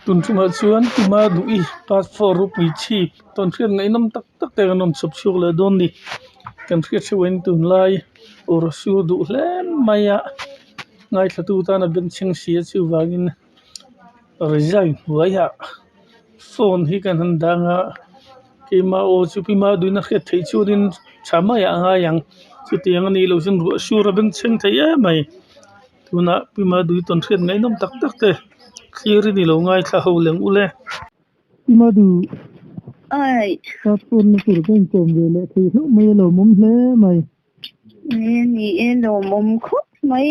tuần chung mà chuan mà đuổi passport rupee chip tuần trước ngày năm tắc tắc cái non sập sụp là đồn đi kan khiết sẽ quên tuần lai or siêu đủ lên maya ngay là tu ta là bên chinh sĩ siêu vangin resign vậy à phone hi kan han danga ki ma o chu pi ma duina khiết thấy chu din chama ya nga yang chu tiang ani lo sin ru sure ben ching thấy mai tuna pi ma dui tuần khiết ngày năm tắc tắc te clear ni lo ngay thla ho leng ule pi ma du ơi passport na sur kan chom ve le thei no mai lo mom hle mai ni lo mom khop mai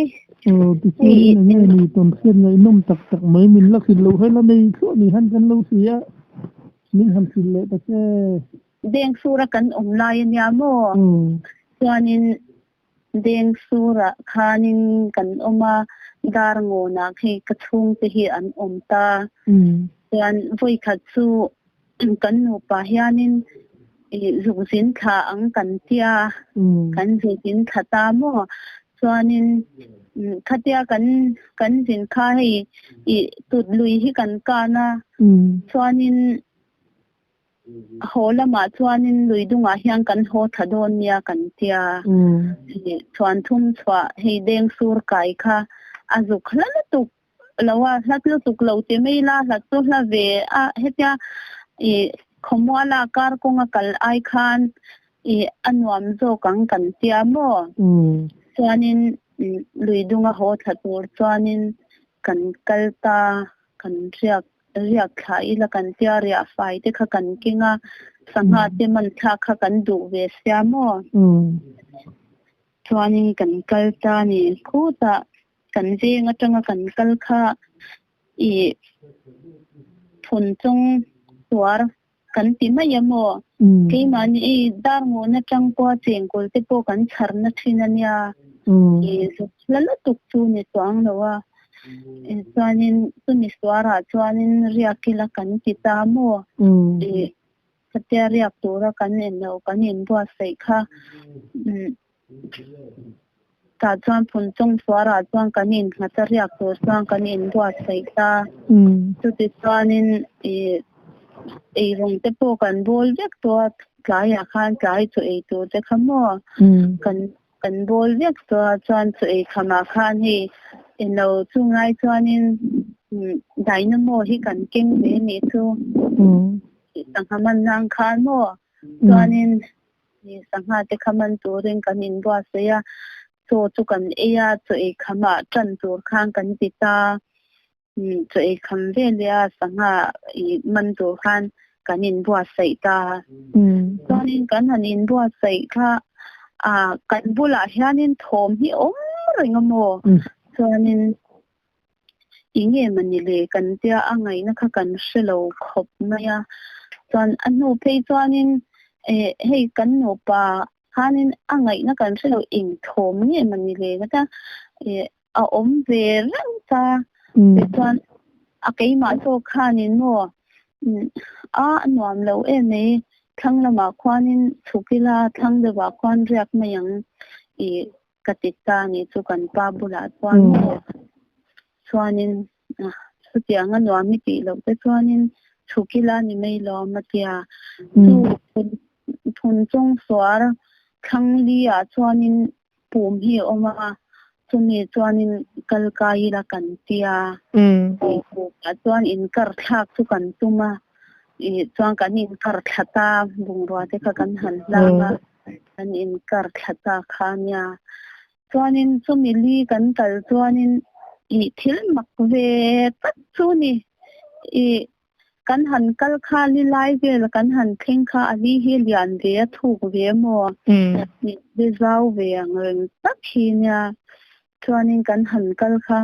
ti chi ni ni tuần khiết ngày năm tắc tắc mai min lak hin lo hai la nei chu ni han kan lo sia min han sin le ta che deng sura kan lai nya mo chuanin deng sura khanin kan oma dar ngo na khi ka chung te hi an om ta chuan voi khat chu kan no pa hianin zung sin kha ang kan tia kan zin khata mo chuanin khatia kan zin kha hi tut lui hi kan kana chuanin hola ma chuanin lui dunga hian kan ho thadon nia kan tia chuan thum chwa hei deng sur kai kha azuk hlala tuk lawa hlatlu tuk lo te meila hlatlu hla ve a hetia khomwala kar konga kal ai khan anwam zo kang kan tia mo chuanin lui dunga ho thatur chuanin kan kalta kan riak khai la kan tia ria fai te kha kan kinga sangha te man tha kha kan du ve sia mo chuanin kan kalta ni khuta kan jeng atanga kan kal kha phun chung tuar kan ti ma yamo ke mani dar ngo na tang po cheng kol te po kan charna thina nia lala tuk chu ni twang lawa chuanin tuni swara chuanin riakila kan ti ta mo katia riak tura kan en lo kan in bua sei kha ta chuan phun chung swara chuan kan in ngata riak tur chuan kan in bua sei ta chu ti chuanin rong te po kan bol vek to tlai a khan tlai chu ei tur te khamo kan bol vek to chuan chu ei khama khan hi eno chu ngai chuanin dynamo hi kan keng ve ni chu sanghaman nang khan mo chuanin sangha te khaman turin kan in bua seya chu kan eya chu ei khama tran tur khang kan pita chu ei kham ve lia sangha man tur khan kan in bua sei ta chuanin kan han in bua sei kha kan bula hianin thom hi om ringamo chuanin inge manile kan tia angai na kha kan shelo khop maya chuan anu phei chuanin hei kan no pa hanin angai na kan shelo ing thom nge manile na ta a om ve rang ta chuan a keima to khanin mo nuam lo eme thanglama khwanin thukila thangdewa khwan riak mayang katita ni chu kan pa bula chuanin sutianga nuami ti lo te chuanin thukila ni mei lo matia chu thun chong swar thangli a chuanin pum hi oma chumi chuanin kalkai la kan tia chuan in kar thak chu kan tuma chuan kan in kar thata bungrua te kha kan han lama kan in kar thata khania chuanin chumi li kan kal chuanin thil mak ve pat chu ni kan han kal kha li lai vel kan han theng kha ali hi lian ve thuk ve mo ni de zau ve ang reng tak hi nya chuanin kan han kal kha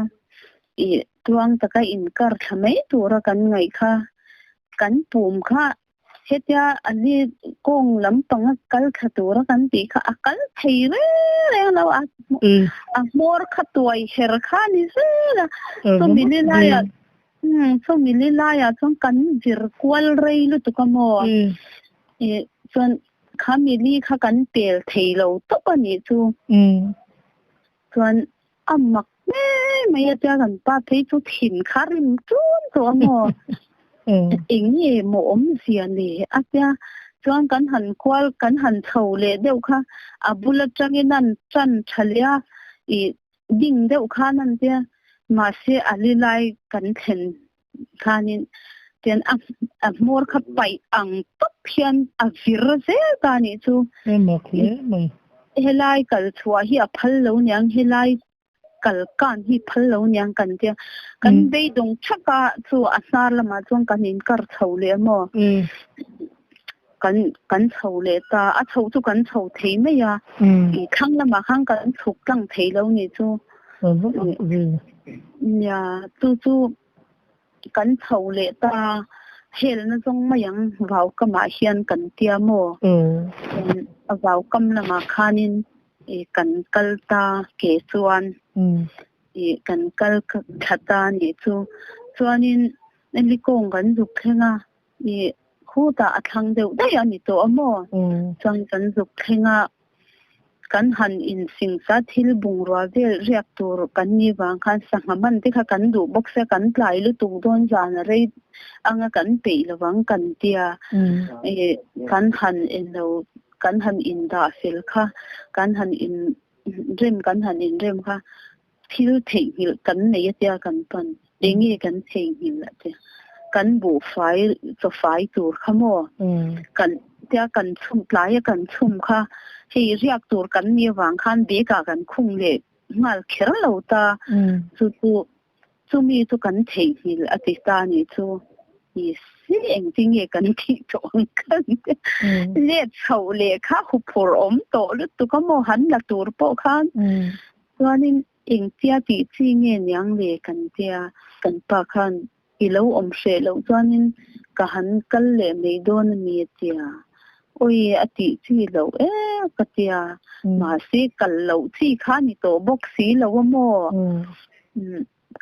tuang taka in kar thamei tura kan ngai kha kan pum kha hetia ali kong lampang kal khatura kan ti kha akal thei re lo a mor khatoi her kha ni zela so milila ya chong kan vir kwal rei lu tu kamo chon khamili kha kan tel thei lo to ani chu chon amak mày cha gần ba thấy chú thìn khá rim trốn rồi mò ý nghe mồm xìa nè à cha chuan kan han chho le deuh kha a bula tangin an chan thalia I ding deuh kha nan tia ma se alilai kan then khanin ten a mor kha pai ang top hian a vir zel ta ni chu mai helai kal chua hi a phal lo nyang helai kal kan hi phal lo nyang kan tia kan be dong chaka chu a sar lama chuan kan in kar chho le mo kan chho le ta a chho chu kan chho thei mai ya I khang lama khang kan chuk tlang thei lo ni chu ya chu kan chho le ta hel na jong mayang vào kama hian kan tia mo vào kam lama khanin kan kalta ke chuan kan kal thata ni chu chuanin likong kan zuk thenga khu ta athang deuh dai ani to amo chuan kan zuk thenga kan han in sing sa thil bung ro vel riak tur kan ni wang khan sangaman te kha kan du boxa kan tlai lu tung don jan re anga kan pe lawang kan tia kan han in lo kan han in da fil kha kan han in rem kha thil thei hil kan nei tia kan pan engi kan thei hil la te kan bu fai tur khamo kan tia kan chum tlai kan chum kha hei riak tur kan ni wang khan be ka kan khung le ngal kher lo ta chu mi chu kan thei hil ati ta ni chu I si eng ting ye kan thi to kan le chho le kha hu phur to lu tu ka mo han la tur po khan chuanin eng tia ti chi nge nyang le kan tia kan pa khan I lo she lo chuanin ka han kal le mei don mi tia oi ati chi lo ka tia ma si kal lo chi kha ni to box si lo mo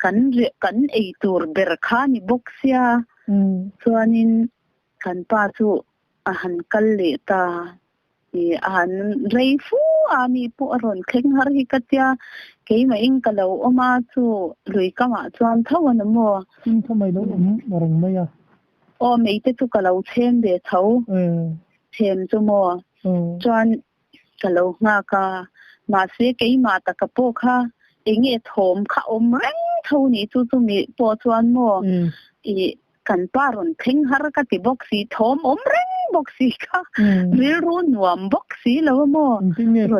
kan ei tur ber kha ni box ya chuanin kan pa chu a han kal le ta a han rei fu a mi pu aron kheng har hi ka tia ke ma ing ka lo oma chu lui ka ma chuan thawan mo thamai lo rong mai ya o mei te chu ka lo chen de tho chen chu mo chuan ka lo nga ka ma se ke ma ta ka po kha enge thom kha reng tho ni chu mi po chuan mo I kan paron thing har ka ti boxi thom reng boxi kha ril ru nuam boxi lo mo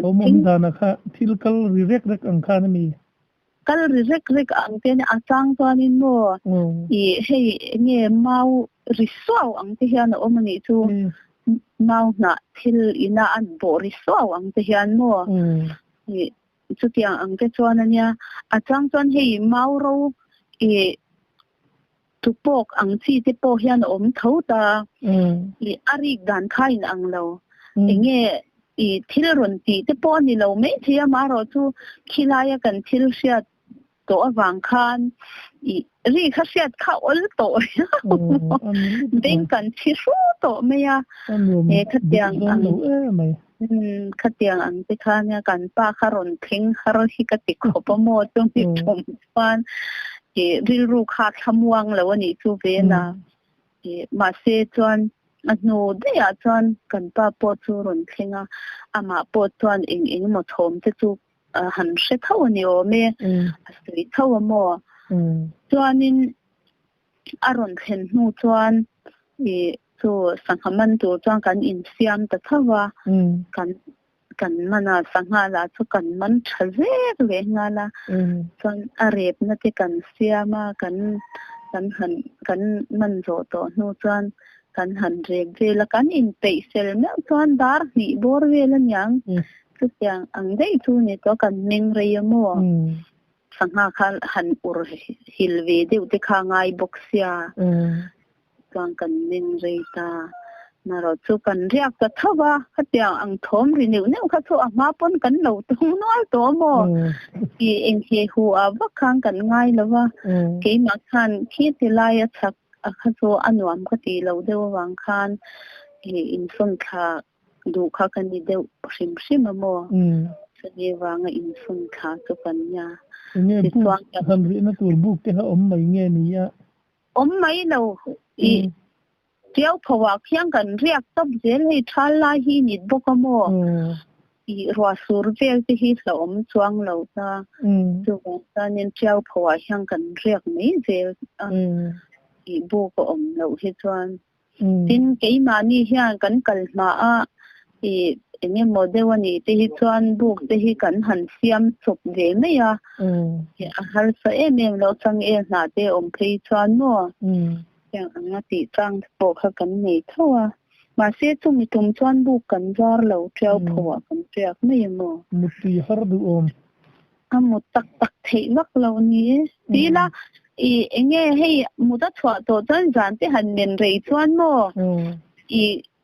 thom dana kha thil kal rek ang kha na mi kal rek ang ten atang chuanin mo I hei nge mau risau ang te hian omani chu mau na thil ina an bo risau ang te hian mo chu tiang ang te chuan ania atang chuan hei mau ro tupok ang chi te po hian tho ta I ari dan khain ang lo enge thil ron ti te po ni lo me thia ma ro chu khilaya kan thil sia to awang khan ri kha siat kha ol to ding kan thi ru to me ya khatiang ang te khanya kan pa kharon thing har hi ka ti ko pa mo tung ti thum pan ril ru kha thamuang lo ani chu ve na ma se chuan no de ya chuan kan pa po chu ron thinga ama po chuan eng mo thom te chu han she thaw ani o me asri thaw mo chuanin aron khen nu chuan chu sanghaman tu chuan kan in siam ta thawa kan mana sangha la chu kan man thaze ve nga la chuan arep na te kan siama kan man zo to nu chuan kan han rek ve la kan in pe sel me chuan dar ni bor ve la nyang chu tiang ang dei chu ni to kan meng re mo sangha khal han ur hil ve deu te kha ngai boxia chuan kan meng re ta na ro chu kan riak ta thawa khatiang ang thom ri neu kha chu a ma pon kan lo tung nol to mo I eng he hu a wa khang kan ngai lawa ke ma khan khi ti lai a chak a kha chu anuam ka ti lo deu wang khan in son kha du kha kan ni deu sim mo nghe vang in phun khá cho cần nha nghe bu hầm rĩ nó tuổi bu cái ống mấy nghe ní á mấy đâu Tiao pawa kyang kan riak tab zel hi thalla hi nit bokamo I rwa survel te hi hlom chuang lo ta chu ta nen tiao pawa kyang kan riak mai zel I bu ko lo hi chuan tin ke ma ni hian kan kal ma a I enge model ani te hi chuan buk te hi kan han siam chup ve mai ya har sa em lo chang na te phei chuan mo yang anga ti chang po kha kan nei thawa ma se chu mi tum chuan bu kan jar lo treo phawa kan triak mai mo muti har du amut tak thei lak lo ni tila I enge hei muta thwa to chan jan te han nen rei chuan mo I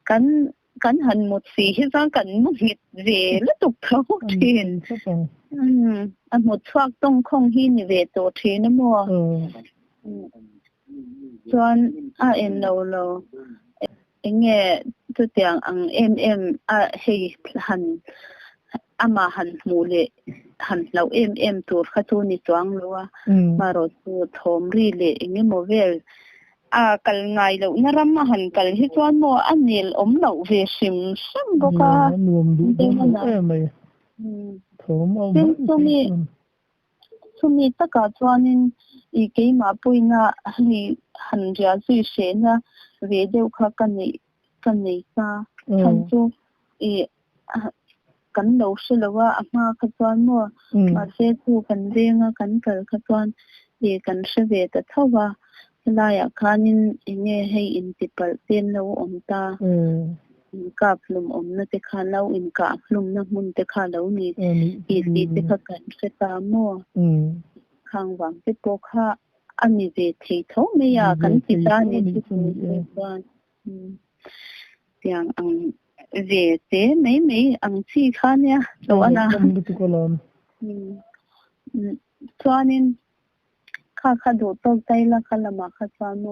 kan han mut si hi chang kan mu hit ve la tuk thau thin amut thwak tong khong hi ni ve to thin mo chuan en lo enge tu tiang ang em hei han ama han mule han lo em tur kha tu ni chuang lo ma ro tu thom ri le enge movel kal ngai lo na ram han kal hi chuan mo anil lo ve sim sam boka nuam du mai thom sumi taka chuanin I ke ma puina hi han ria zui she na ve deuh kha kan nei ka han chu kan lo she lowa ama kha chuan mo ma se chu kan venga kan kal kha chuan kan she ve ta thawa la ya khanin enge hei in tipal ten lo ta ka plum na te kha lo in ka plum na mun te kha lo ni te kha kan she ta mo khang wang te po kha ani ve thei tho me ya kan ti ta ni chu chuan tiang ang ve te mai ang chi kha nya lo ana chuanin kha do tok tai la khala ma kha chuan mo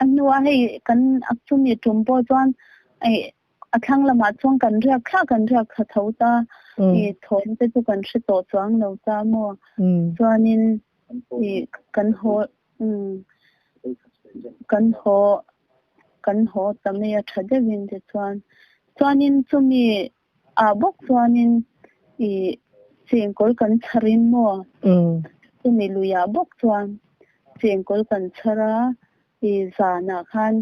anwa hei kan achumi tumpo chuan athang lama chuang kan riak kha tho ta thon te chu kan hri to chuang lo ta mo chuanin kan ho tamia thade win te chuanin chumi bok chuanin chengkol kan charin mo chumi luya bok chuan chengkol kan chara zana khan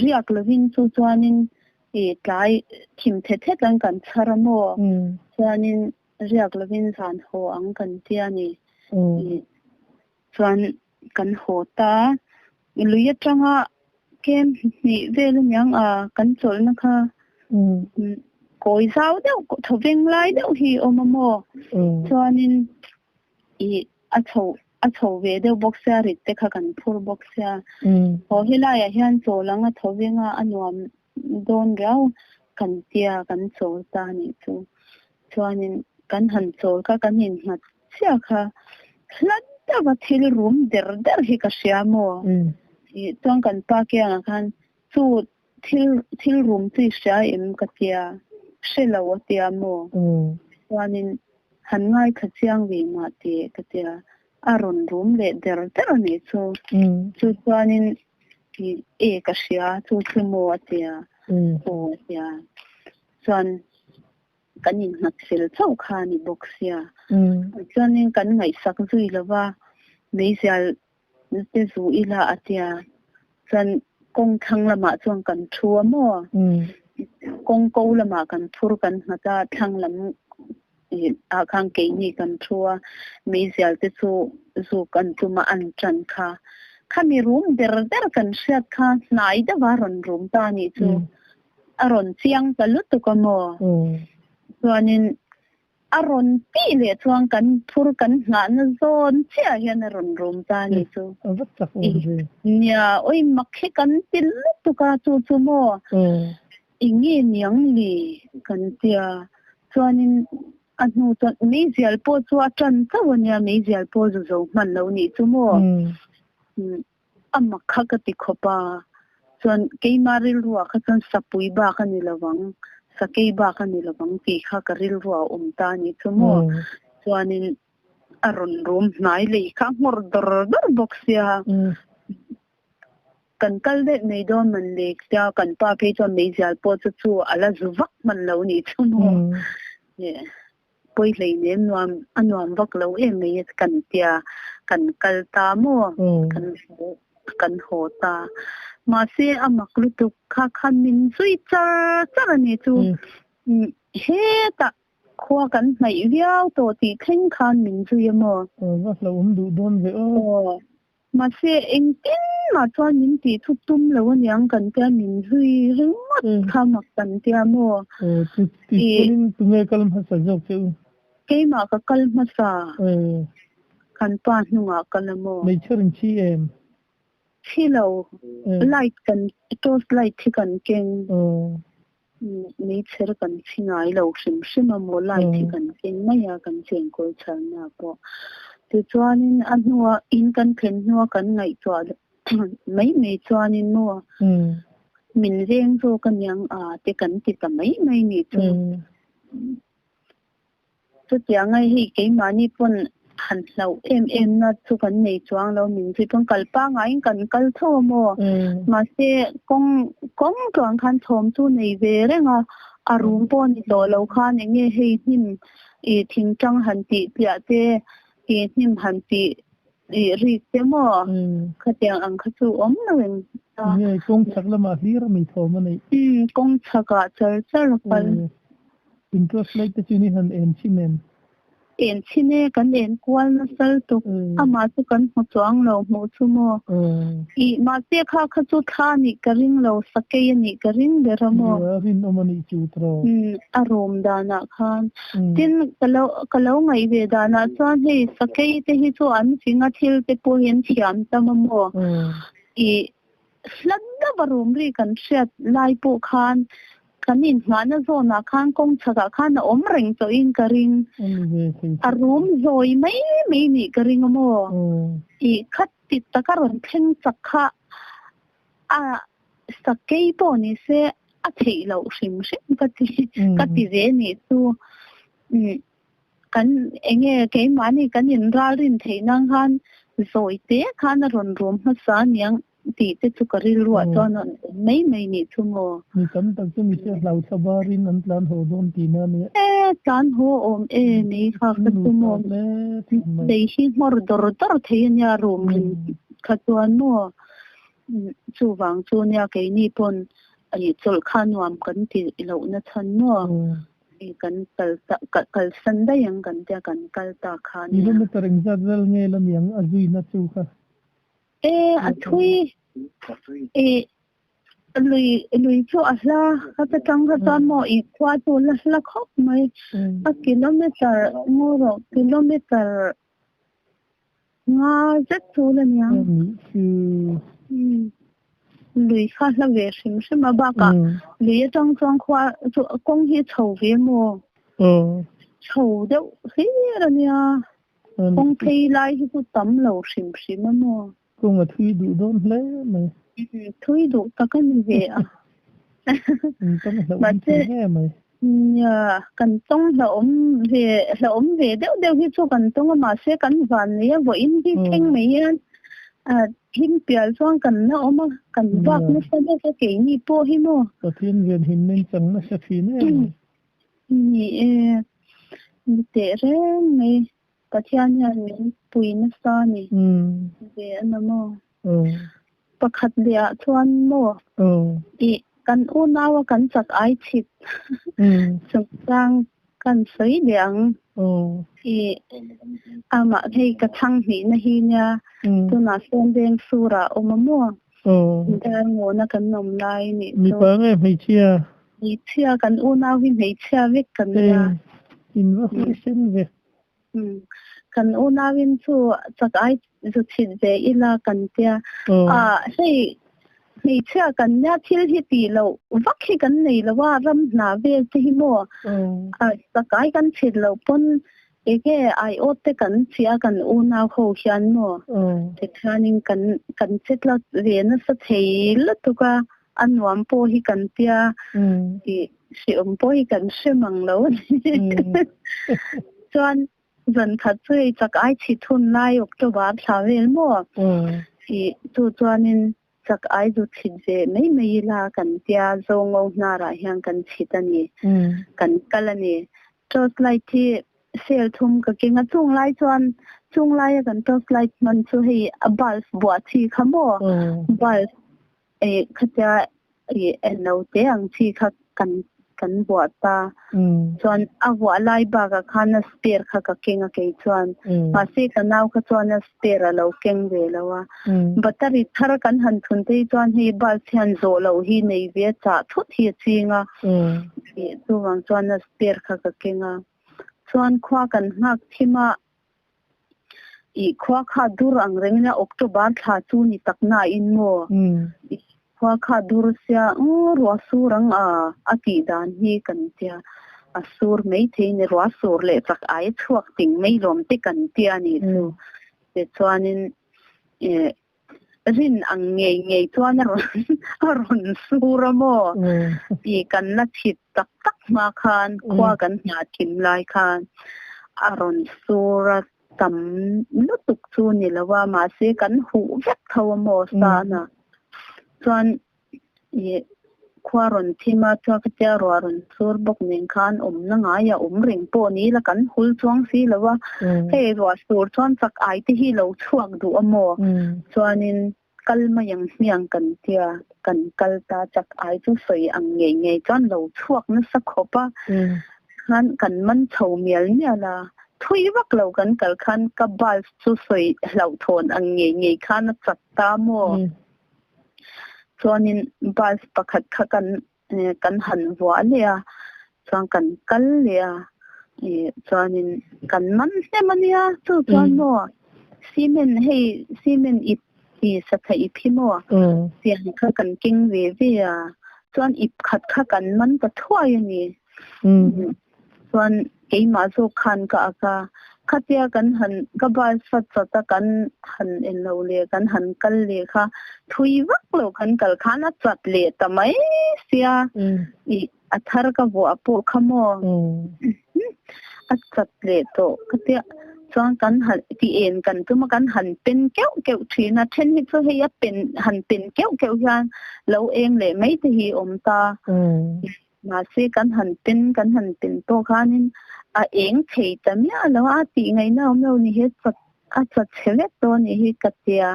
riak lovin chu chuanin tlai thim the kan chara mo chuanin riak lovin zan ho ang kan tia ni chuan kan ho ta luya tanga kem ni vel nyang kan chol na kha koi zau deuh thoveng lai deuh hi omamo chuanin a tho ve deuh boxia rit te kha kan phur boxia ho hilaya hian cholanga thovenga anuam don rau kan tia kan chol ta ni chu chuanin kan han chol ka kan in ngat sia kha hladda va thil room der hi ka siamo chuan kan pa ke anga khan chu thil room chi sia em ka tia shela wa tia mo chuanin han ngai kha chiang ve ma te ka tia aron room le der ni chu chuanin ka sia chu mo tia chuan kan in ngat sel chau kha ni boxia chuanin kan ngai sak zui lawa meisial te zu ila atia chuan kong thang lama chuan kan thua mo kong ko lama kan phur kan hata thang lam khang ke ni kan thua meisial te chu zu kan tuma an tran kha khami room der kan hriat kha nai da waron room ta ni chu aron chiang talut to kamo chuanin aron pi le chuang kan phur kan nga na zon chia hian aron room ta ni chu nya oi makhe kan til tu ka chu mo ingi niang li kan tia chuanin anu chuan meisial po chu atran chawanya meisial po zo man lo ni chu mo amma kha ka ti khopa chuan keimaril ruwa kha chuan sapui ba kha ni lawang sakei ba kan ni lawang ti kha karil ruwa ta ni chumo chuanin aron rom nai le kha mor dor boxia kan kalde nei don man le tia kan pa pe chon nei jal po chu ala zuwak man lo ni chumo ye poi le nem nuam anuam vak lo me kan tia kan kal ta mo kan ho ta ma se amaklu tu kha min sui char ni chu he ta khwa kan mai viau to ti theng khan min chu mo vak lo du don ve mà xe anh tin mà cho những tí thuốc tum là con yang cần tia mình duy rừng mất khá mặc cần tia mua thì tụi nghe kalm hasa dọc chứ cái mà cái kalm hasa cần pan nung à cần mua mấy chuyện chi em chi lâu light cần toast light thì cần kinh mấy chuyện cần chi ngay lâu sim mà mua light thì cần kinh mấy à cần chuyện coi chân à bộ thì chuanin anua in kan phen nuwa kan ngai chwa mấy chuanin nuwa min reng zo kan yang te kan ti ta mấy ni chu chu tia ngai hi ke mani pon han lau em na chu kan nei chuang lo min chi pon kalpa ngai kan kal tho mo ma se kong chuang khan thom chu nei ve renga arum pon to lo khan nge hei him thing chang han ti pia te nim han ti ri te mo khatyang ang khachu om naweng ye kong chakla ma hlir mi thoma nei kong chaka char pal interest like the chini han en chimen en chine kan en kwal na sal tu ama chu kan ho chuang lo mo chu mo I ma te kha chu tha ni karing lo sakei ni karing de ramo rin omani chu tro arom dana khan tin kalau ngai ve dana chuan hei sakei te hi chu an singa thil te po hian thiam tamamo I sladda barom ri kan shet lai po khan kanin ngana zona khan kong chaka khan om reng to in karing arum zoi mai ni karing mo I khat ti takaron theng chakha sakei po ni se a thei lo sim kati re ni tu kan enge ke mani kan in rin thei nang han zoi te khan ron rom ma sa niang ti te chu karil ruwa chon mai ni chu mo ni kam tak chu mi se lau sabarin an plan ho don ti na ni plan ho om ni kha chu mo dei hi mor dor thei nya rom kha chuan mo chu wang chu nya ke ni pon ai chol khan wam kan ti lo na chan mo kan kal san da yang kan ta kan kal ta khan ni lo tareng za zal nge lam yang azui na chu kha athui lui chu ahla kata tang ka mo I kwa tu la khop mai a kilometer ngoro kilometer nga zat tu la nya lui kha la ve sim ma ba ka lui tang kwa kong hi chou ve mo chou de hi ra nya kong thei lai hi ku tam lo sim mo kong a thui du don hle mai thui du ta kan ve a ma te mai ya kan tong la om ve de hi chu kan tong ma se kan van ne vo in hi theng mai yan him pial chuang kan na om kan bak na sa de sa ke ni po hi mo ta thin ven hin nen chang na sa phi ne ni te re mai pathian yan min pui na sa ni ve na mo pakhat dia chuan mo I kan u nawa kan chak ai chit chung kan sei liang I ama hei ka thang hi na hi nya tu na sen den sura omamo dan ngo na kan nom lai ni mi pa nge mai chia kan u naw hi mai chia vek kan ya in va sen ve kan u nawin chu chak ai zu chit ve ila kan tia hei nei chia kan nya thil hi ti lo vak hi kan nei lo wa ram na ve te hi mo sakai kan chit lo pon ege ai otte kan chia kan u na ho hian mo te thaning kan chit la ve na sa thei la tu ka anwam po hi kan tia สิอมป่วยกันใช่มังแล้วจวนdần thật sự chắc ai chỉ thun lai ốc cho bát sao vậy mua thì tu cho nên chắc ai du chỉ về mấy là cần tia dâu ngô na ra hàng cần chỉ ta nè cần cái nè cho lại thì sale thum cái kinh ngắt chung lai cần cho lại mình cho hay abal buat thì khăm mua abal khát ya nấu té ăn thì khát cần buat ta chuan awa lai ba ka khana spare kha ka kenga ke chuan ma se ka naw ka chuan spare lo keng ve lawa batari thar kan han thun te chuan hi bal thian zo lo hi nei ve cha thut hi chinga tu wang chuan spare kha ka kenga chuan khwa kan hak thima i khwa kha dur ang rengna october tha chu ni takna in mo khwa kha dur sia ro surang a ki dan hi kan tia asur mei thein ro sur le chak ai chuak ting mei lom te kan tia ni chu te chuanin rin ang ngei chuan ron sura mo i kan na thit tak ma khan khwa kan nya thim lai khan aron sura tam lutuk chu ni lawa ma se kan hu vek thaw mo sa na chuan khwaron thima chua ka cha ron sur bok ning khan na nga ya ring po ni la kan hul chuang si lawa he ro sur chuan chak ai te hi lo chuang du amo chuanin kalma yang miang kan tia kan kalta chak ai chu soi ang ngei chuan lo chuak na sa khopa khan kan man chho mial nia la thui wak lo kan kal khan ka bal chu soi lo thon ang ngei khan chak ta mo chuanin bal pakhat kha kan han wa lia chuan kan kal lia chuanin kan man se mania chu chuan mo cement i satha i phimo sian kha kan king ve chuan ip khat kha kan man ka thuai ani chuan keima zo khan ka aka khatia kan han ka bal sat ta kan han en lo le kan han kal le kha thui wak lo kan kal khana chat le tamai sia I athar ka bo apo khamo chat le to khatia chuan kan han ti en kan tuma kan han pen keu thina then hi chu heya pen han pen keu hian lo eng le mai te hi om ta ma se kan han pen to khanin a eng thei tamya lo a ti ngai na om lo ni he chat chele to ni hi katia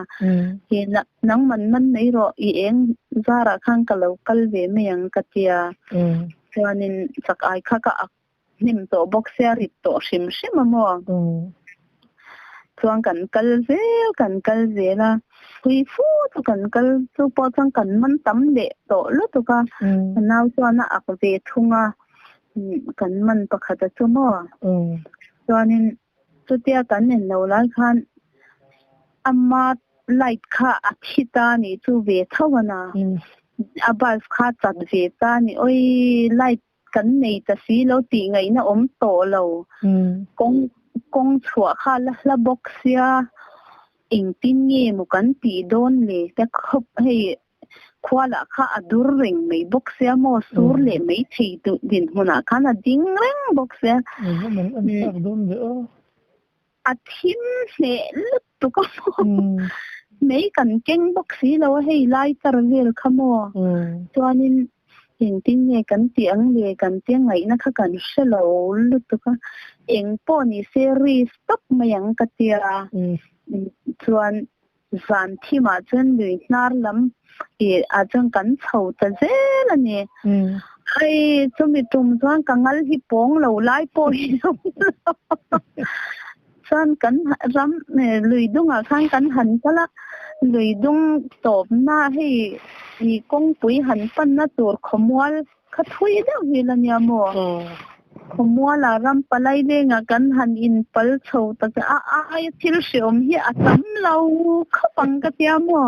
hi nang man nei ro I eng zara khang ka lo kal ve me yang katia chuanin chak ai kha ka nim to boxer rit to shim mo chuan kan kal ve la hui fu to kan kal chu po chang kan man tam le to lu to ka naw chuan a ak ve thunga kan man pakhat chu mo chuanin chutia kan nen lo lai khan amma light kha akhita ni chu ve thawana abal kha chat ve ta ni oi light kan nei ta si lo ti ngai na om to lo kong chua kha la boxia ing tin nge mu kan ti don le ta khop hei khwala kha adur ring mai boxia mo sur le mai thei tu din huna khana ding reng boxia athim le tu ko mai kan keng boxi lo hei lai tar vel khamo chuanin ing tin nge kan ti ang le kan ti ngai na kha kan shelo lu tu ka eng po ni series top mayang katia chuan zan thima chen lui nar lam a chang kan chho ta zel ani ai chumi tum chuan kangal hi pong lo lai po hi chuan kan ram lui dunga khang kan han kala lui dung top na hi kong pui han pan na tur khomwal kha thui da hilania mo khomwala ram palai le nga kan han in pal chho ta ai thil shom hi atam lo khapang ka tia mo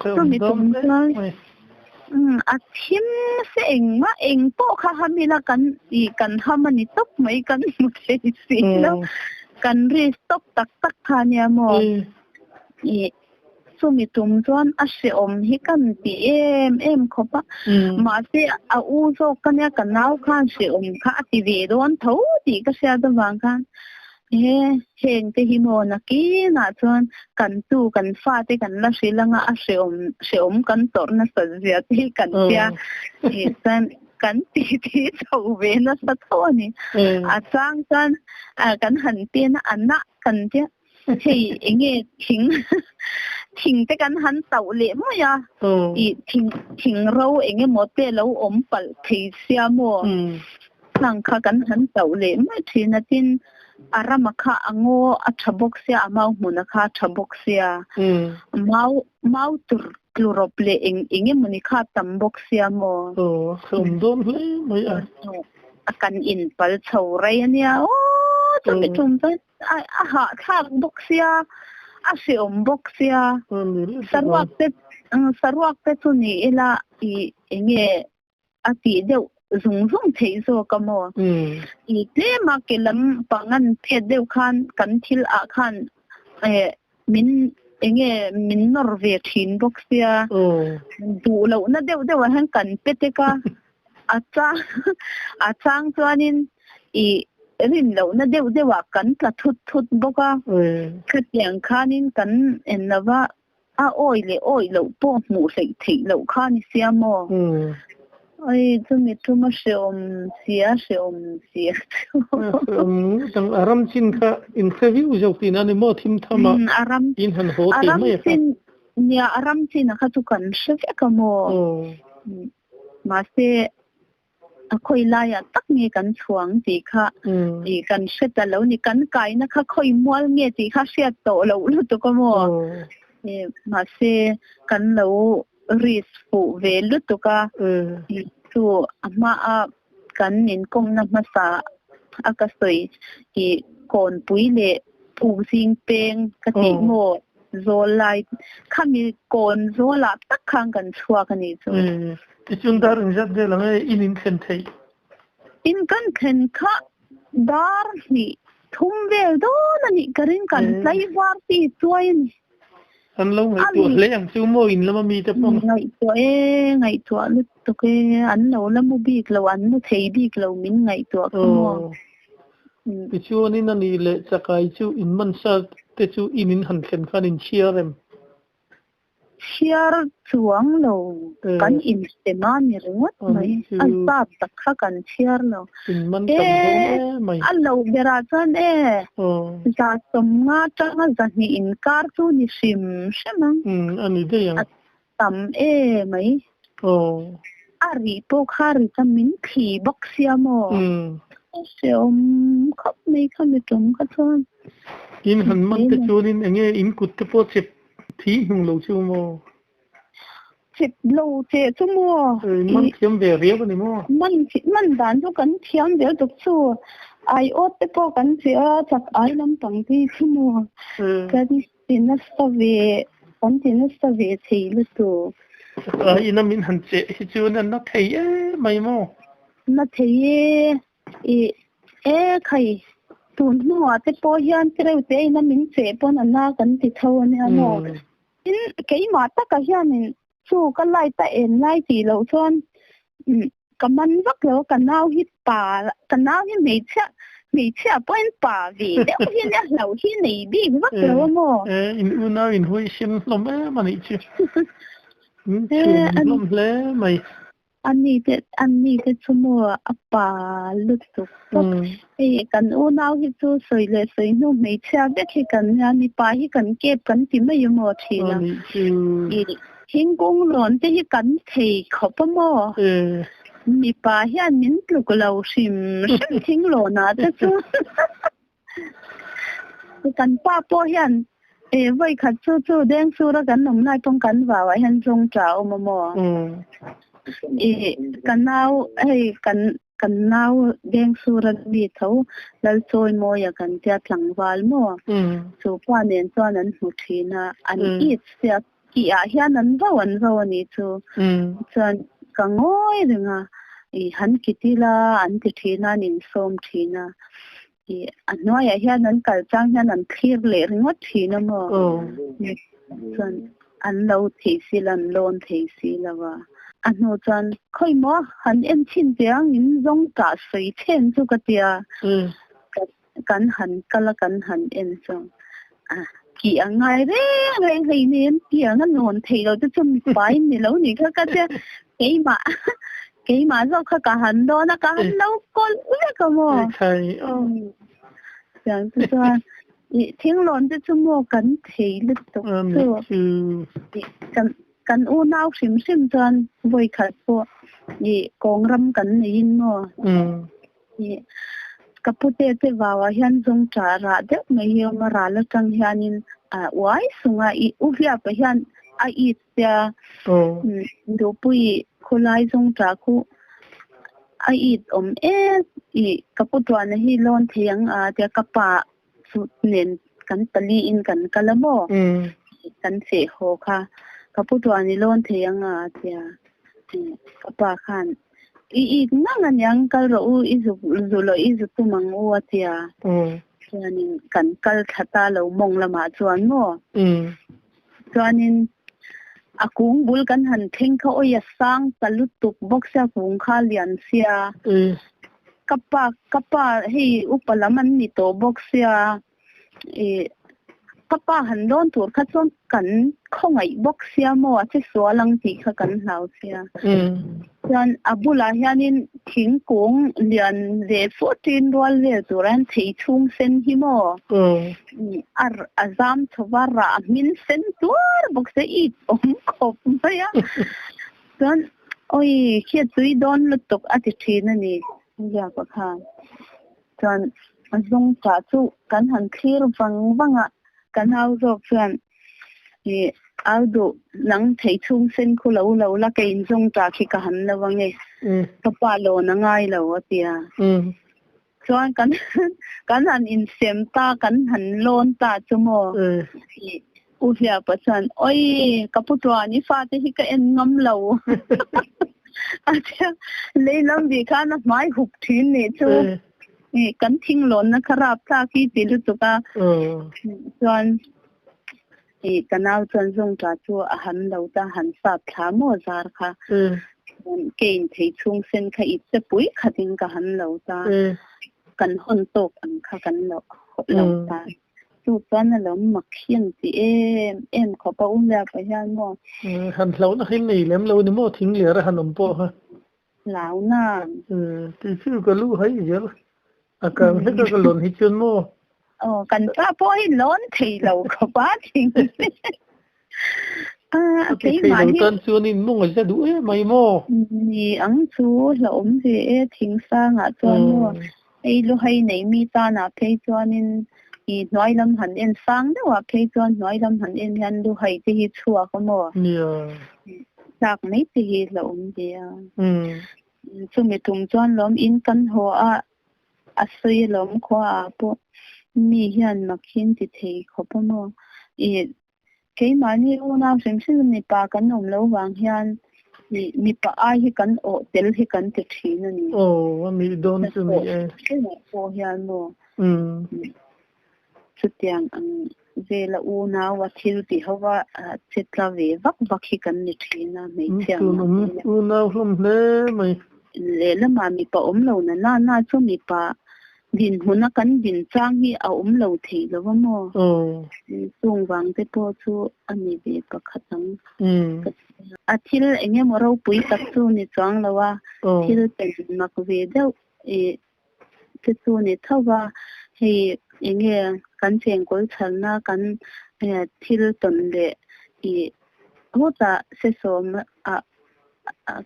chumi tum chuan athim se eng po kha hamila kan hamani top mai kan mu si lo kan ri stop tak khania mo chu mi tum chuan a hre om hi kan ti em khopa ma se a u zo kan ya kan nau khan hre om kha ti ve don tho ti ka sia da wang khan heng te hi mo na ki na chuan kan tu kan fa te kan la hri langa a hre om kan tor na sa zia te kan tia san kan ti chau ve na sa tho ni a chang kan kan han te na anna kan tia thì nghe thỉnh cái căn hắn tàu lệ mà ya thỉnh râu nghe một tê lâu ốm bẩn thì xia mua nàng khá căn hắn tàu lệ mà thì na tin aramaka ango athabok xia amau munakha thabok xia mau tur chlorople nghe muni kha tambok xia mo không đôn lệ mấy kan in pal chau rai ania chẳng biết chung tới hạ thang boxia asi boxia sarwak te tu ni ela nge ati deu zung thei zo kamo I tle ma kelam pangan phe deu khan kan thil a khan min norve thin boxia du lo na deu han kan peteka achang chuanin rin lo na dewa kan tla thut boka khatiang khanin kan ennawa a oi lo po mu sei thei lo khan siamo ai chumi tuma sheom sia tang aram chin kha interview joktina ni mo thim thama aram in han ho te mai kha nia aram chin kha tu kan shek kamo ma se khoi laya tak nge kan chuang ti kha I kan seta lo ni kan kai na kha khoi mual nge ti kha sia to lo lu to ko mo ma se kan lo ris pu ve lu to ka tu ama a kan nin kong na ma sa a ka soi I kon pui le pu sing peng ka ti mo zo lai khami kon zo la tak khang kan chua ka ni chu Tichun dar njat de lang in khen thei in kan khen kha dar ni thum vel do na ni karin kan lai war ti chuain an lo ngai tu le yang chu mo in lama mi te pom ngai tu lu to ke an lo la mu bi lo an mu thei bi lo min ngai tu ko mo tichun in ani le chakai chu in man sa te chu in han khen khan in chiarem Siar chuang lo kan in tema ni ringot mai an ta takha kan siar lo mai allo bera chan za somnga tanga zani in kar tu ni sim shemang ani de yang tam mai ari po khari ta min khi boxia mo seom khop nei khami tum ka thon in han man te chunin enge in kut te po chep thi hung lo chu mo chip lo che chu mo man thiam ve ria ni mo man dan chu kan thiam ve tuk chu ai ot te po kan chia chak ai lam tang ti chu mo kan tin sa ve thei lu tu ina min han che hi chu na thei mai mo na thei khai tun mo te po hian treu te na min che pon na kan ti tho ne mo in kei ma ta ka hian in chu ka lai ta en lai ti lo chon kaman vak lo kanau hi pa kanau hi mei cha point pa vi de hi ne lo hi nei bi vak lo mo in una in hui shin lo me mani chi lom le mai ani te chu mo apa lut tu kan u nau hi chu soi le soi no mei cha be ki kan ya ni pa hi kan kep kan ti mai mo thi na hing kong lon te hi kan thei khop mo mi pa hian min tlu ko lo sim thing lo na te chu kan pa po hian vai khat chu deng su ra kan nom nai tong kan wa hian jong chao mo kan nau deng su ra bi tho lal choi mo ya kan tia tlang wal mo chu pa nen chuan an hu thina an I sia ki a hian an zo ni chu chuan ka ngoi renga han kitila an ti thina nin som thina anoi a hian an kal chang hian an thir le ringot thina mo chuan an lo thei si lan lon thei si lawa ano chan khoi mo han en chin tiang in zong ta sei chen chu ka tia kan han en chong ki angai re ngai hei nen tia ngan non thei lo chu chum pai ni lo ni kha ka tia cái mà do ka han do na ka han lo kol ule ka mo khai chẳng tu cho tiếng lon chu mo kan thei lu to kan u nau sim chan voi khat po ni kong ram kan ni in mo ni kapute te wawa hian zong cha ra de mai hi ma ra la tang hianin wai sunga I u hia pa hian a I tia do pui khulai zong cha khu a I I kaputwa na hi lon thiang tia kapa su nen kan tali in kan kalamo kan se ho kha kaputwa ni lon thiang tia kapa khan I nang yang kal ro zu lo I zu tu mang u tia chuanin kan kal thata lo mong lama chuan mo chuanin akung bul kan han theng kha oya sang talutuk boxa kung kha lian sia kapa hei upalaman ni to boxia kapa han don tur kha chon kan khongai boxia mo che swalang ti kha kan hlau sia chuan abula hianin thingkung lian le 14 rol le turan thei chung sen hi mo azam thawara min sen tur boxe I khop ya chuan oi khia tui don lutuk ati thina ni ya pa kha chuan azong cha chu kan han thir wanga kan hau zo chuan aldo nang thei chung sen khu lo la ke in zong ta khi ka han lawange pa lo na ngai lo atia chuan kan han in sem ta kan han lon ta chumo u hia pa chan oi kaputwa ni fa te hi ka en ngam lo atia leilam bi khan mai hup thin ne chu kan thing lon na kharap tha ki tilu tu ka chuan kanal chuan zong ta chu a han lo ta han sa thla mo zar kha kein thei chung sen kha I te pui khatin ka han lo ta kan hon tok an kha kan lo ta chu chuan a lo makhian ti em kho pa la pa hian mo han lo na hin nei lem lo ni mo thing le ra han om po ha lao na ti chu ka lu hai yer akang he ka lon hi chun mo kan pa po hi lon thei lo kho pa thing cái mà ni tan chu ni mo ngai sa du mai mo ni ang chu la om je thing sa nga chuan mo ei lu hai nei mi ta na phei chuanin I noi lam han en sang de wa phei chuan noi lam han en han lu hai te hi chua ko mo sak nei te hi la om je chu mi tum chuan lom in kan ho a sui lom kho po mi hian makhin ti thei kho pa mo cái mà ni una sem sem ni pa kan om lo wang hian ni pa ai hi kan o tel hi kan te thin ani mi don chu mi cái này po hian mo chutiang ang ve la una wa thil ti hawa chetla ve vak hi kan ni thina mai chiang una hlum hle mai le la ma mi pa om lo na chu mi pa din huna kan din chang hi a lo thei lo mo chung wang te po chu ani be pakhatang athil enge moro pui tak chu ni chang lawa thil ten mak ve deu te chu ni thawa he enge kan cheng kol chalna kan thil ton le hota se som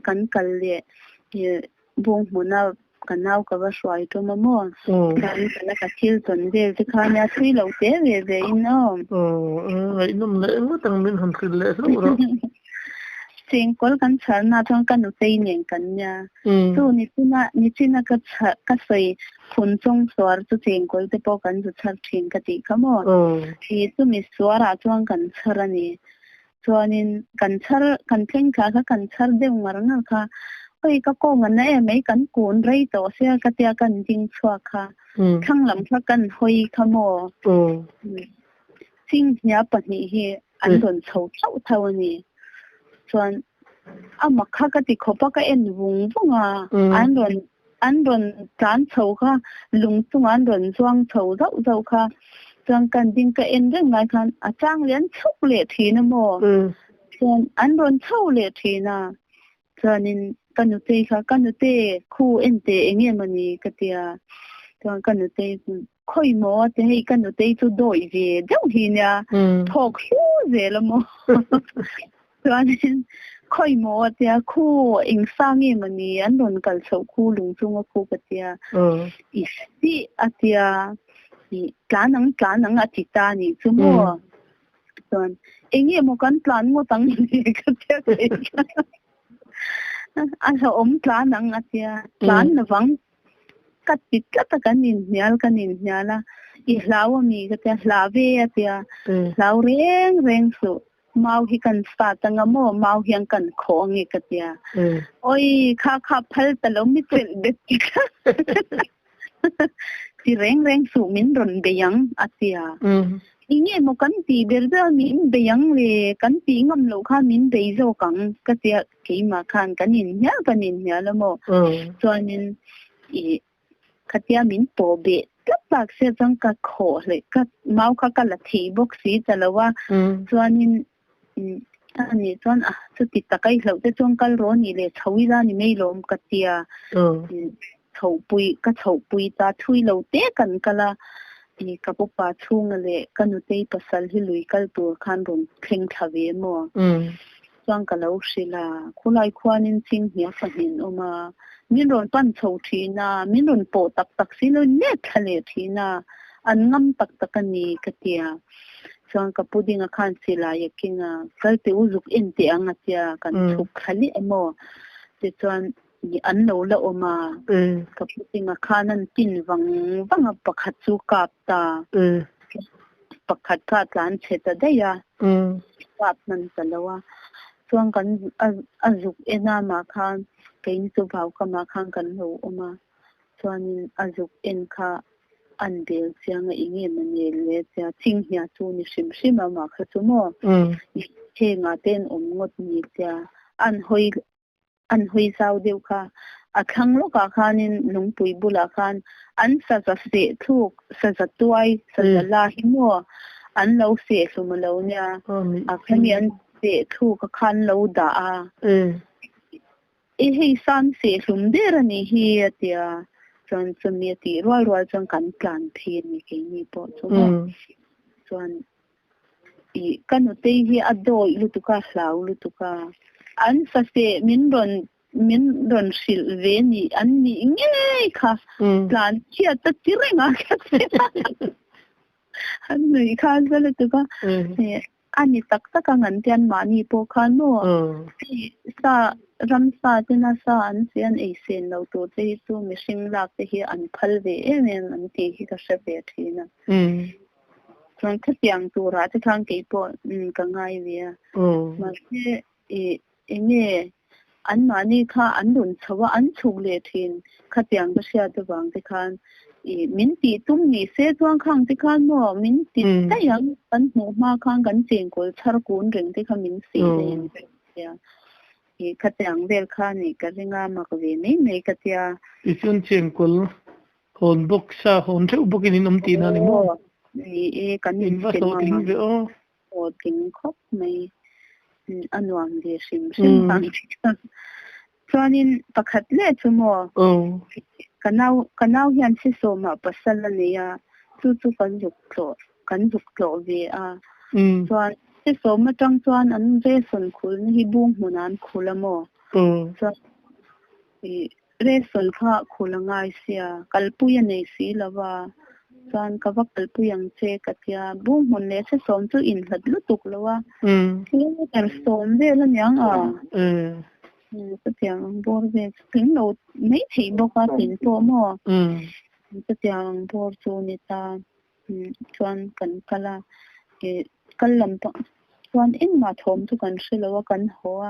kan kal le bong huna kanau ka ba swai to mo kan la ka thil ton de te khanya thui lo te ve no ai num le mo tang min han khil le lo ro cheng kol kan charna thong kan utei nen kan nya tu ni china ka soi khun chong swar chu cheng kol te po kan ju char thin ka ti khamo hi tu mi swara chong kan charani chuanin kan char kan thleng kha kan char de marna kha oi ka ko ngan na mai kan kun rei to sia ka tia kan ding chua kha thang lam kha kan hoi khamo sing nya pa ni hi an ron chho thau ni chuan ama kha ka ti khopa ka en wung wunga an ron tlan chho kha lung tung an ron chuang chho zau kha chuan kan ding ka en reng ngai khan achang lian chuk le thi na mo chuan an ron chho le thi na chuanin kanute khu ente enge mani katia chuan kanute khoi mo te hei kanute chu doi ve deuh hi nia thok hu ze la mo chuanin khoi mo te khu eng sangi mani an ron kal chho khu lung chung a khu katia i si atia i tlanang atita ni chu mo chuan enge mo kan plan mo tang ni katia an om tlanang atia plan na wang kat pit ta kan in nyala i hlaw mi katia hlave atia hlaw reng su mau hi kan sta tanga mo mau hiang kan khong e katia oi kha phal talom mi tel de ti reng su min ron beyang atia inge mo kan ti berda min beyang le kan ti ngam lo kha min bei zo kang katia keima khan kan in nya la mo chuanin i katia min po be tak se jang ka kho le ka mau kha ka la thi bok si chalawa chuanin ani chuan chu ti takai hlo te chong kal ro ni le chawi la ni mei lom katia chho pui ta thui lo te kan kala i kapopa chung le kanute pasal hi lui kal tur khan ron thleng thave mo chuan kalo sila khulai khwanin ching hnia fahin oma min ron pan chho thina min ron po tak silo ne thale thina an ngam tak ani katia chuan kapuding a khan sila yakinga kalte uzuk ente anga tia kan thuk khali emo te chuan an lo la oma kapuding a khan an tin wang pakhat chu kap ta pakhat ka tlan cheta daya kap nan talawa chuan kan azuk ena ma khan kein chu bau ka ma khan kan lo oma chuan azuk en kha an bel chianga inge mane le cha ching hia chu ni sim ma kha chu mo he nga ten ngot ni cha an hoi sau deu kha a khang lo ka khanin lungpui bula khan an sa se thuk sa tuai sa la hi mo an lo se sumalo nya a khani an se thuk khan lo da a hei san se sum der ani hi atia chuan chumi ti roi chuan kan plan phin ni ke ni po chumo chuan i kanute hi adoi lutuka hlau lutuka an sa se min ron sil ve ni an ni nge kha plan chia ta tirenga an ni khan za lutuka ani tak ngan tian mani po khan mo sa ramsa tina sa an sian e sen lo to te chu mishing lak te hi an phal ve em an ti hi ka se ve thina chuan khatiang tu ra te thang ke po ka ngai ve ma se enge an mani kha an dun chawa an chuk le thin khatiang ba sia te wang te khan min ti tum ni se chuang khang te khan mo min ti ta yang kan mu ma khang kan cheng kol char kun reng te kha min si le ya khatiang vel kha ni ka ringa ma ka ve nei katia ichun cheng kol hon bok sa hon theu bok in nom ti na ni mo ni kan in va so ting ve o ting khop mai anwang de sim tang chuanin pakhat le chumo kanau hian si so ma pasal ania chu kan juk tlo ve a chuan si so ma tang chuan an re son khul ni hi bung hunan khulamo chuan re son kha khulangai sia kalpuya nei si lawa chuan kawak kalpuyang che katia bung hun le se som chu in hlat lutuk lawa kilometer som ve la nyang a tiang bor ve ting lo mấy thị boka tin to mo tiang bor chu ni ta chuan kan kala kallam pa chuan in ma thom chu kan hrilowa kan hoa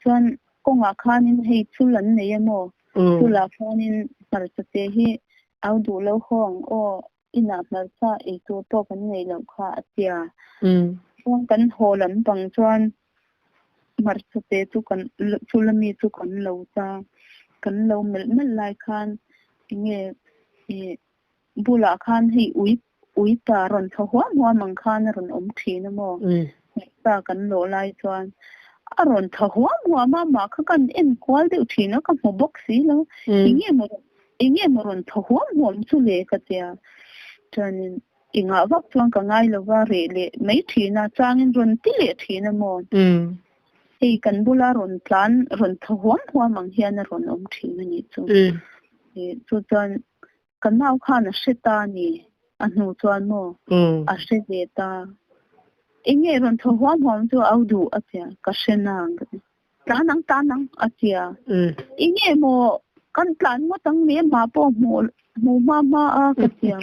chuan konga khanin hei chulan nei emo chula khanin parchate hi audu lo hong o ina marcha e to kan nei lo kha atia chuan kan hall an bang chuan marcha te chu kan chulami chu kan lo ta kan lo mel lai khan nge bula khan hi ui ta ron thwa mang khan ron thina mo ta kan lo lai chuan aron thwa ma kha kan en kwal de thina ka mo box si lo inge mo ron thwa chu le ka tia chuanin inga vak chuan ka ngai lo wa re le mai thina changin ron ti le thina mo ei kan bula ron plan ron thwa mang hian ron thina ni chu chu chuan kan nau khan a sheta ni a nu chuan mo a she ve ta inge ron thwa chu au du a tia ka shenang tanang a tia inge mo kan plan mo tang me ma po mo ma a ka tia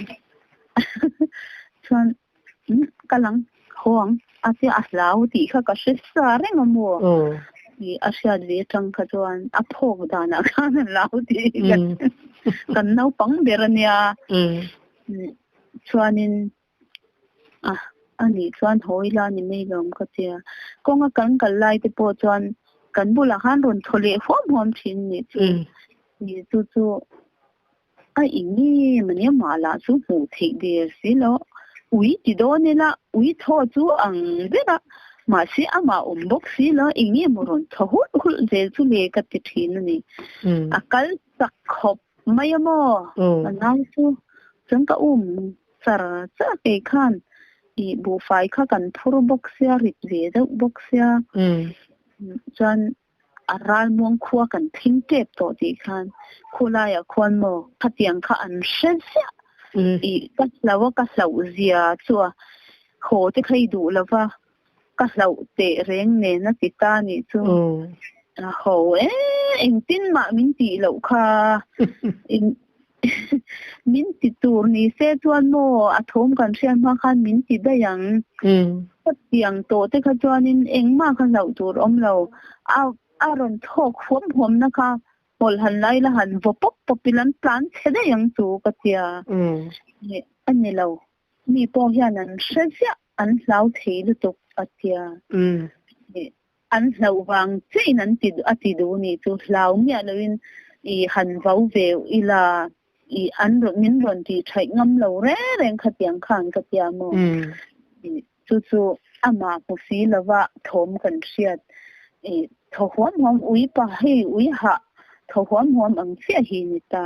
chuan kalang hoang a tia a lau ti kha ka she sa reng mo ni a sha ve tang kha chuan a phok dana khan lau ti kan nau pang berania chuanin ani chuan hoila ni mei lom ka tia konga kan lai te po chuan kan bula han ron thole hom thin ni chu a ingi mania mala chu mu thei de si lo ui ti do ne la ui tho chu ang de la ma si ama bok si lo ingi moron thohu hul je chu le ka ti thin ni akal tak khop maya mo anang chu chang ka sar cha pe khan i bu fai kha kan phur boxia rit ve da boxia chan aral mong khua kan thing tep to ti khan khula ya khon mo khatiang kha an shen sia i ka lau zia chua kho te khai du lawa ka lau te reng ne na ti ta ni chu ho eng tin ma min ti lo kha min ti tur ni se chuan mo athom kan sian ma khan min ti da yang tiang to te kha chuan in eng ma khan lo tur lo a ron thok hom na kha hol han lai la han vo pop popilan plan chede yang chu ka tia ni ani lo mi po hian an shia an lau thei lu tok atia an lau wang chein an ti ati du ni chu lau mi aloin i han vau ve ila i an ro min ron ti thai ngam lo reng khatiang khang ka tia mo chu ama pu si lawa thom kan siat tho hom ui pa he ui ha tho hom ang sia hi ni ta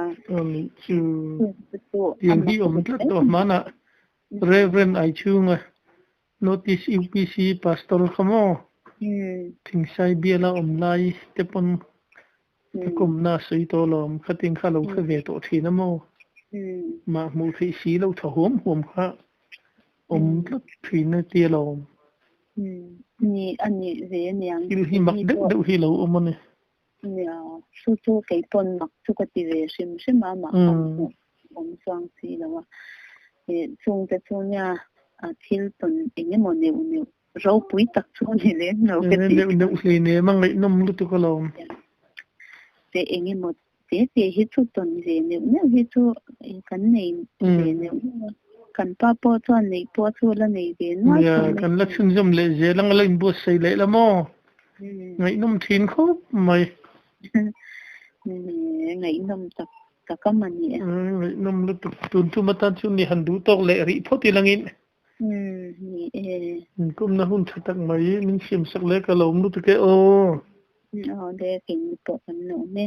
chu yang hi tlat to mana reverend ai chunga notice UPC pastor khamo thing sai biela lai te pon kum na sui to lom khating kha lo kha ve to thina mo ma mu thi si lo tho hom kha tlat thina ti lom ni ani ve niang hi mak de hi lo omone ya chu kai pon mak chu ka ti ve sim ma sang si lawa chung te chu nya thil pon enge mo ne ro pui tak chu ni le no ke ti ne mang ngai nom lu tu ko lom te enge mo te hi chu ton je ne hi chu kan nei je ne kan pa po chuan nei po chu la nei ve na kan la chun jom le je lang la in bo sei le la mo ngai nom thin kho mai ngai nom tak ka mani ngai nom lu tun tu mata chu ni han du tok le ri photi langin ni kum na hun thatak mai ning sim sak le ka lom lu tu ke de king to kan no ne